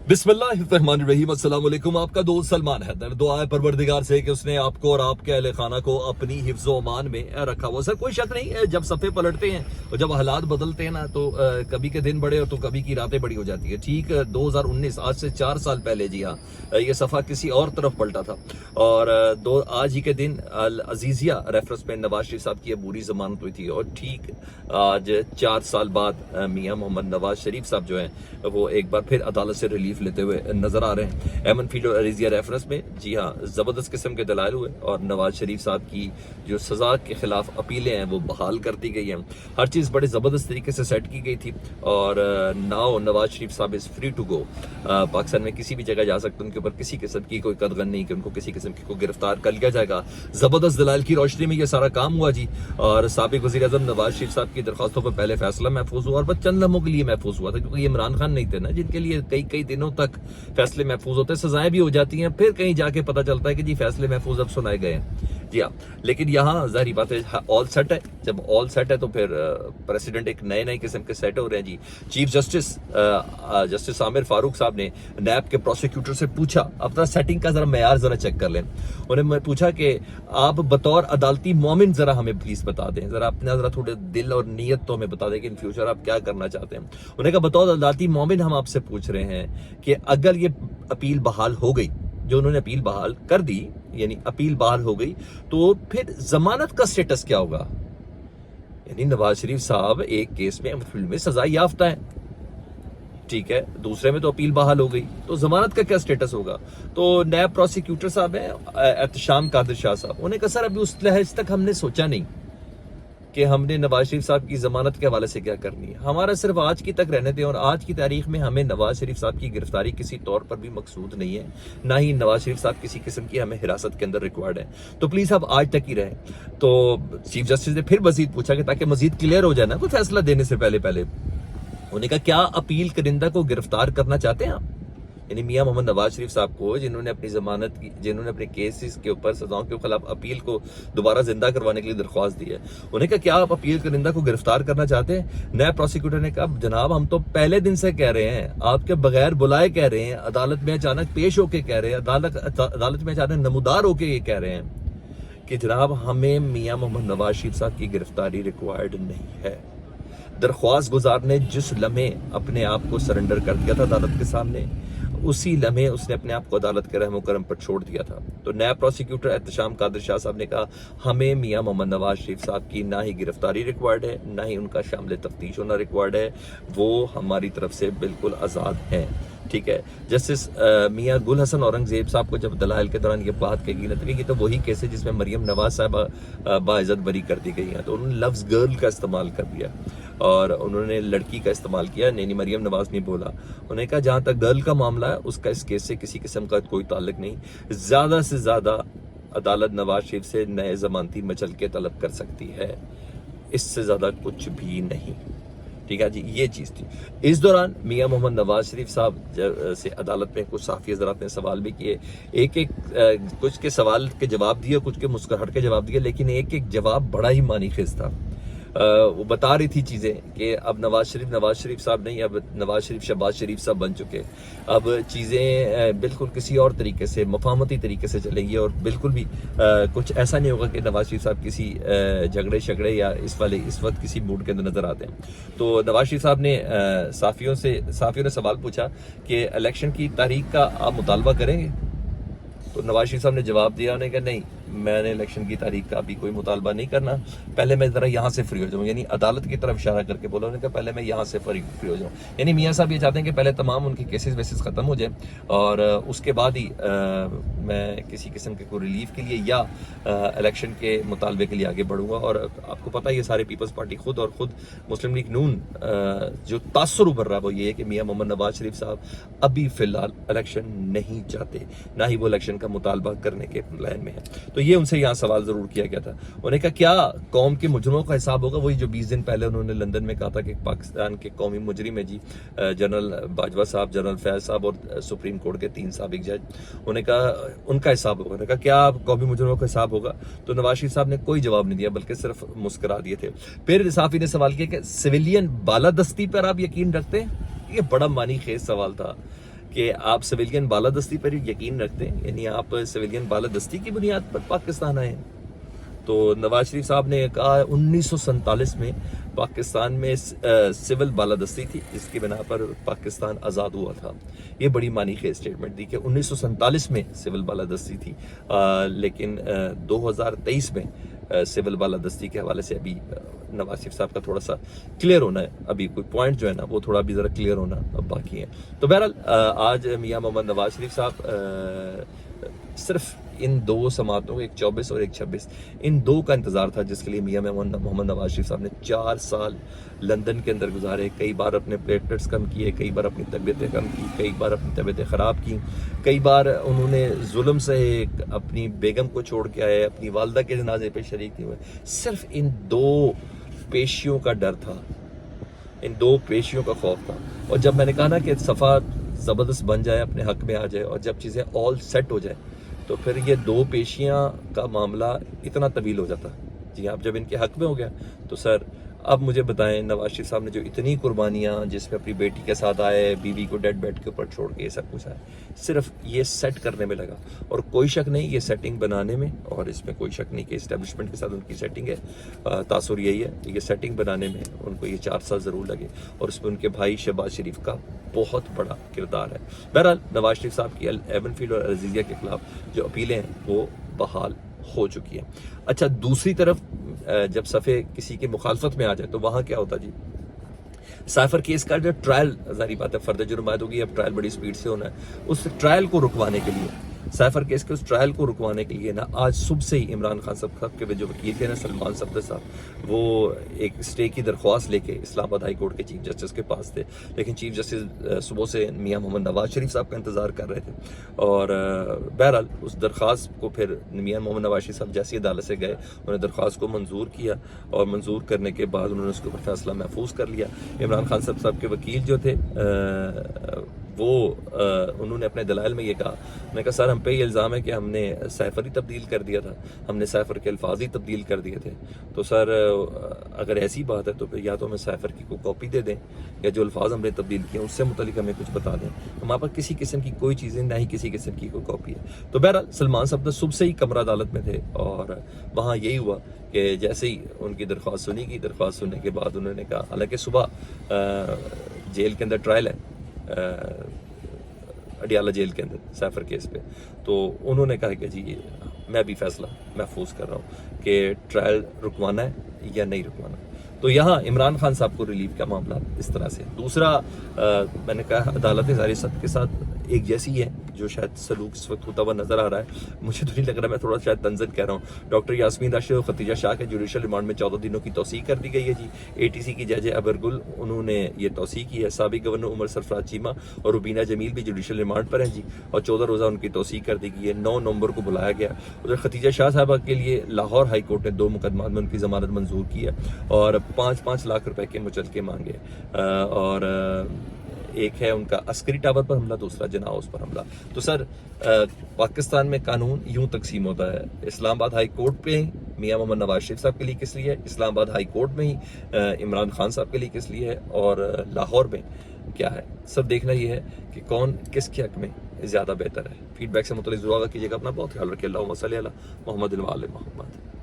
बिस्मिल्लाहिर्रहमानिर्रहीम। अस्सलाम वालेकुम। आपका दोस्त सलमान हैदर। दुआ है परवरदिगार से कि उसने आपको और आपके अहले खाना को अपनी हिफ्ज़ व अमान में रखा हुआ। सर कोई शक नहीं है, जब सफ़े पलटते हैं और जब हालात बदलते हैं ना, तो कभी के दिन बड़े और तो कभी की रातें बड़ी हो जाती है। ठीक 2019 आज से 4 साल पहले, जी हाँ, ये सफ़ा किसी और तरफ पलटा था और आज ही के दिन अल अजीज़िया रेफरेंस में नवाज शरीफ साहब की अबूरी जमानत हुई थी। और ठीक आज 4 साल बाद मियाँ मोहम्मद नवाज शरीफ साहब जो हैं वो एक बार फिर अदालत से रिलीफ लेते हुए नजर आ रहे हैं। एमन फील्ड और अजीज़िया रेफरेंस में, जी हाँ, जबरदस्त किस्म के दलाइल हुए और नवाज शरीफ साहब की जो सजा के खिलाफ अपीलें हैं वो बहाल कर दी गई हैं। हर चीज़ बड़े ज़बरदस्त तरीके से सेट की गई थी और नाउ नवाज शरीफ साहब is free to go. Pakistan में किसी भी जगह जा सकते हैं, उनके ऊपर किसी किस्म की कोई कदगन नहीं कि उनको किसी किस्म की को गिरफ्तार कर लिया जाएगा। ज़बरदस्त दलाइल की रोशनी में ये सारा काम हुआ जी। और साबिक वज़ीर आज़म नवाज शरीफ साहब की दरख्वास्तों पर पहले फैसला महफूज हुआ और बस चंद लम्हों के लिए महफूज हुआ था, क्योंकि ये इमरान खान नहीं थे ना जिनके लिए कई कई दिनों तक फैसले महफूज होते हैं, सजाएं भी हो जाती हैं, फिर कहीं जाके पता चलता है कि जी फैसले महफूज अब सुनाए गए हैं। जी हाँ, लेकिन यहाँ जाहिर बात है ऑल सेट है। जब ऑल सेट है तो फिर प्रेसिडेंट एक नए नए किस्म के सेट हो रहे हैं जी। चीफ जस्टिस आमिर फारूक साहब ने नैब के प्रोसिक्यूटर से पूछा, अपना सेटिंग का जरा मैयार जरा चेक कर लें। उन्हें पूछा कि आप बतौर अदालती मोमिन जरा हमें प्लीज बता दें, जरा अपना जरा थोड़े दिल और नीयत तो हमें बता दें कि इन फ्यूचर आप क्या करना चाहते हैं। उन्होंने कहा, बतौर अदालती मोमिन हम आपसे पूछ रहे हैं कि अगर ये अपील बहाल हो गई, जो उन्होंने अपील बहाल कर दी, यानी अपील बहाल हो गई, तो फिर जमानत का स्टेटस क्या होगा? यानी नवाज शरीफ साहब एक केस में फिल्म में सजा याफ्ता है, ठीक है, दूसरे में तो अपील बहाल हो गई, तो जमानत का क्या स्टेटस होगा? तो नैब प्रोसिक्यूटर साहब हैं एहतशाम कादिर शाह साहब, उन्होंने कहा, सर अभी उस लहज तक हमने सोचा नहीं कि हमने नवाज शरीफ साहब की जमानत के हवाले से क्या करनी है। हमारा सिर्फ आज की तक रहने दें और आज की तारीख में हमें नवाज शरीफ साहब की गिरफ्तारी किसी तौर पर भी मकसूद नहीं है, ना ही नवाज शरीफ साहब किसी किस्म की हमें हिरासत के अंदर रिक्वायर्ड है, तो प्लीज आप आज तक ही रहें। तो चीफ जस्टिस ने फिर मजीद पूछा कि ताकि मजीद क्लियर हो जाए ना कोई फैसला देने से पहले उन्होंने कहा, क्या अपील करिंदा को गिरफ्तार करना चाहते हैं आप? यानी मियां मोहम्मद नवाज शरीफ साहब को, जिन्होंने अपनी जमानत की, जिन्होंने अपने केसेस के ऊपर सजाओं के खिलाफ अपील को दोबारा जिंदा करवाने के लिए दरख्वास्त दी है, उन्हें कहा, क्या आप अपील करिंदा को गिरफ्तार करना चाहते हैं? नए प्रोसिक्यूटर ने कहा, जनाब हम तो पहले दिन से कह रहे हैं, आपके बगैर बुलाए कह रहे हैं, अदालत में अचानक पेश होके कह रहे हैं, अदालत में अचानक नमूदार होके ये कह रहे हैं कि जनाब हमें मियां मोहम्मद नवाज शरीफ साहब की गिरफ्तारी रिक्वायर्ड नहीं है। दरख्वास्त गुजार ने जिस लम्हे अपने आप को सरेंडर कर दिया था अदालत के सामने, उसी लम्हे उसने अपने आप को अदालत के रहमो करम पर छोड़ दिया था। तो नया प्रोसिक्यूटर एहतशाम कादिर शाह साहब ने कहा, हमें मियां मोहम्मद नवाज शरीफ साहब की ना ही गिरफ्तारी रिक्वायर्ड है, ना ही उनका शामिल तफ्तीश होना रिक्वायर्ड है, वो हमारी तरफ से बिल्कुल आज़ाद हैं, ठीक है। जस्टिस मियां गुल हसन औरंगजेब साहब को जब दलाइल के दौरान ये बात कही ना, तो ये तो वही केस है जिसमें मरियम नवाज साहब बाइज्जत बरी कर दी गई हैं, तो उन्होंने लफ्ज़ गर्ल का इस्तेमाल कर दिया और उन्होंने लड़की का इस्तेमाल किया, नहीं मरियम नवाज नहीं बोला। उन्होंने कहा, जहाँ तक गर्ल का मामला है उसका इस केस से किसी किस्म का कोई ताल्लुक नहीं, ज़्यादा से ज़्यादा अदालत नवाज शरीफ से नए ज़मानती मचलके तलब कर सकती है, इससे ज़्यादा कुछ भी नहीं, ठीक है जी। ये चीज़ थी। इस दौरान मियां मोहम्मद नवाज शरीफ साहब से अदालत में कुछ साफ़ी हज़रात ने सवाल भी किए, कुछ के सवाल के जवाब दिए, कुछ के मुस्कुराहट के जवाब दिए, लेकिन एक जवाब बड़ा ही मानी खेज था। वो बता रही थी चीज़ें कि अब नवाज शरीफ साहब नहीं, अब नवाज शरीफ शहबाज शरीफ साहब बन चुके, अब चीज़ें बिल्कुल किसी और तरीके से मफाहमती तरीके से चलेंगी और बिल्कुल भी कुछ ऐसा नहीं होगा कि नवाज शरीफ साहब किसी झगड़े या इस वक्त किसी मूड के अंदर नज़र आते हैं। तो नवाज शरीफ साहब ने साफ़ियों ने सवाल पूछा कि इलेक्शन की तारीख का आप मुतालबा करेंगे? तो नवाज शरीफ साहब ने जवाब दिया, उन्होंने कहा, नहीं, मैंने इलेक्शन की तारीख का अभी कोई मुतालबा नहीं करना, पहले मैं ज़रा यहाँ से फ्री हो जाऊँ। यानी अदालत की तरफ इशारा करके बोला, उन्होंने कहा पहले मैं यहाँ से फ्री हो जाऊँ। यानी मियाँ साहब ये चाहते हैं कि पहले तमाम उनके केसेस वेसेस ख़त्म हो जाए और उसके बाद ही मैं किसी किस्म के कोई रिलीफ के लिए या इलेक्शन के मुतालबे के लिए आगे बढ़ूँगा। और आपको पता है ये सारे पीपल्स पार्टी खुद मुस्लिम लीग नून जो तासुर उभर रहा है वो ये है कि मियाँ मोहम्मद नवाज शरीफ साहब अभी फ़िलहाल इलेक्शन नहीं चाहते, ना ही वो इलेक्शन का मुतालबा करने के प्लान में है। तो ये उनसे यहाँ सवाल जरूर किया गया था। उन्होंने कहा, क्या कौम के मुजरमों का हिसाब होगा? वही जो 20 दिन पहले उन्होंने लंदन में कहा था कि पाकिस्तान के कौमी मुजरिम है जी, जनरल बाजवा साहब, जनरल फैज साहब और सुप्रीम कोर्ट के 3 साबिक जज। उन्होंने कहा उनका हिसाब होगा। उन्होंने कहा, क्या कौमी मुजरमों का हिसाब होगा? तो नवाज शरीफ साहब ने कोई जवाब नहीं दिया, बल्कि सिर्फ मुस्कुरा दिए थे। फिर साफी ने सवाल किया कि सिविलियन बालादस्ती पर आप यकीन रखते हैं? ये बड़ा मानी खेज सवाल था کہ آپ سویلین بالادستی پر یقین رکھتے ہیں، یعنی آپ سویلین بالادستی کی بنیاد پر پاکستان آئے ہیں؟ تو نواز شریف صاحب نے کہا 1947 میں پاکستان میں سول بالادستی تھی، جس کی بنا پر پاکستان آزاد ہوا تھا۔ یہ بڑی معنی خیز اسٹیٹمنٹ دی کہ 1947 میں سول بالادستی تھی، لیکن 2023 میں سول بالادستی کے حوالے سے ابھی نواز شریف صاحب کا تھوڑا سا کلیئر ہونا ہے، ابھی کوئی پوائنٹ جو ہے نا وہ تھوڑا بھی ذرا کلیئر ہونا اب باقی ہے۔ تو بہرحال آج میاں محمد نواز شریف صاحب صرف ان دو سماعتوں، ایک 24 اور ایک 26، ان دو کا انتظار تھا، جس کے لیے میاں محمد نواز شریف صاحب نے 4 سال لندن کے اندر گزارے، کئی بار اپنے پلیٹلیٹس کم کیے، کئی بار اپنی طبیعتیں کم کی، کئی بار اپنی طبیعتیں خراب کی، کئی بار انہوں نے ظلم سے اپنی بیگم کو چھوڑ کے آئے، اپنی والدہ کے جنازے پہ شریک نہیں ہوئے۔ صرف ان دو پیشیوں کا ڈر تھا، ان دو پیشیوں کا خوف تھا۔ اور جب میں نے کہا نا کہ صفحہ زبردست بن جائے، اپنے حق میں آ جائے، اور جب چیزیں آل سیٹ ہو جائے، تو پھر یہ دو پیشیاں کا معاملہ اتنا طویل ہو جاتا۔ جی آپ جب ان کے حق میں ہو گیا تو سر اب مجھے بتائیں، نواز شریف صاحب نے جو اتنی قربانیاں، جس میں اپنی بیٹی کے ساتھ آئے، بیوی کو ڈیڈ بیڈ کے اوپر چھوڑ کے یہ سب کچھ آئے، صرف یہ سیٹ کرنے میں لگا۔ اور کوئی شک نہیں یہ سیٹنگ بنانے میں، اور اس میں کوئی شک نہیں کہ اسٹیبلشمنٹ کے ساتھ ان کی سیٹنگ ہے، تاثر یہی ہے کہ یہ سیٹنگ بنانے میں ان کو یہ 4 سال ضرور لگے، اور اس میں ان کے بھائی شہباز شریف کا بہت بڑا کردار ہے۔ بہرحال نواز شریف صاحب کی ایون فیلڈ اور العزیزیہ کے خلاف جو اپیلیں ہیں وہ بحال ہو چکی ہیں۔ اچھا دوسری طرف جب صفحے کسی کی مخالفت میں آ جائے تو وہاں کیا ہوتا جی؟ سائفر کیس کا جو ٹرائل، ظاہری بات ہے فرد جرم عائد ہوگی، اب ٹرائل بڑی سپیڈ سے ہونا ہے، اس ٹرائل کو رکوانے کے لیے، سائفر کیس کے اس ٹرائل کو رکوانے کے لیے نا آج صبح سے ہی عمران خان صاحب کے جو وکیل تھے نا سلمان صفدر صاحب، وہ ایک اسٹے کی درخواست لے کے اسلام آباد ہائی کورٹ کے چیف جسٹس کے پاس تھے، لیکن چیف جسٹس صبح سے میاں محمد نواز شریف صاحب کا انتظار کر رہے تھے، اور بہرحال اس درخواست کو پھر میاں محمد نواز شریف صاحب جیسی عدالت سے گئے، انہوں نے درخواست کو منظور کیا، اور منظور کرنے کے بعد انہوں نے اس کے اوپر فیصلہ محفوظ کر لیا۔ عمران خان صاحب کے وکیل جو تھے وہ انہوں نے اپنے دلائل میں یہ کہا، میں نے کہا سر ہم پہ یہ الزام ہے کہ ہم نے سائفر ہی تبدیل کر دیا تھا، ہم نے سائفر کے الفاظ ہی تبدیل کر دیے تھے، تو سر اگر ایسی بات ہے تو پھر یا تو ہمیں سائفر کی کوئی کاپی دے دیں، یا جو الفاظ ہم نے تبدیل کیے اس سے متعلق ہمیں کچھ بتا دیں۔ ہمارے پاس کسی قسم کی کوئی چیزیں، نہ ہی کسی قسم کی کوئی کاپی ہے۔ تو بہرحال سلمان صاحب صبح سے ہی کمرہ عدالت میں تھے، اور وہاں یہی ہوا کہ جیسے ہی ان کی درخواست سنی گئی، درخواست سننے کے بعد انہوں نے کہا، حالانکہ صبح جیل کے اندر ٹرائل ہے اڈیالہ جیل کے اندر سائفر کیس پہ، تو انہوں نے کہا کہ جی میں بھی فیصلہ محفوظ کر رہا ہوں کہ ٹرائل رکوانا ہے یا نہیں رکوانا۔ تو یہاں عمران خان صاحب کو ریلیف کا معاملہ اس طرح سے۔ دوسرا میں نے کہا عدالت ساری سب کے ساتھ ایک جیسی ہے، جو شاید سلوک اس وقت ہوتا ہوا نظر آ رہا ہے، مجھے تو نہیں لگ رہا، میں تھوڑا شاید تنزد کہہ رہا ہوں۔ ڈاکٹر یاسمین راشد اور ختیجہ شاہ کے جوڈیشل ریمانڈ میں 14 دنوں کی توسیع کر دی گئی ہے جی۔ ATC کی جج ابرگل انہوں نے یہ توسیع کی ہے۔ سابق گورنر عمر سرفراز چیمہ اور روبینہ جمیل بھی جوڈیشل ریمانڈ پر ہیں جی، اور 14 روزہ ان کی توسیع کر دی گئی ہے۔ 9 نومبر کو بلایا گیا۔ ادھر ختیجہ شاہ صاحبہ کے لیے لاہور ہائی کورٹ نے 2 مقدمات میں ان کی ضمانت منظور کی ہے، اور 5-5 لاکھ روپے کے مچلکے مانگے، اور ایک ہے ان کا عسکری ٹاور پر حملہ، دوسرا جناح ہاؤس پر حملہ۔ تو سر پاکستان میں قانون یوں تقسیم ہوتا ہے، اسلام آباد ہائی کورٹ پہ میاں محمد نواز شریف صاحب کے لیے کس لیے ہے، اسلام آباد ہائی کورٹ میں ہی عمران خان صاحب کے لیے کس لیے ہے، اور لاہور میں کیا ہے۔ سب دیکھنا یہ ہے کہ کون کس کے حق میں زیادہ بہتر ہے۔ فیڈ بیک سے متعلق ضرور آگاہ کیجیے گا، اپنا بہت خیال رکھیے۔ اللہم صلی علی محمد و علی محمد۔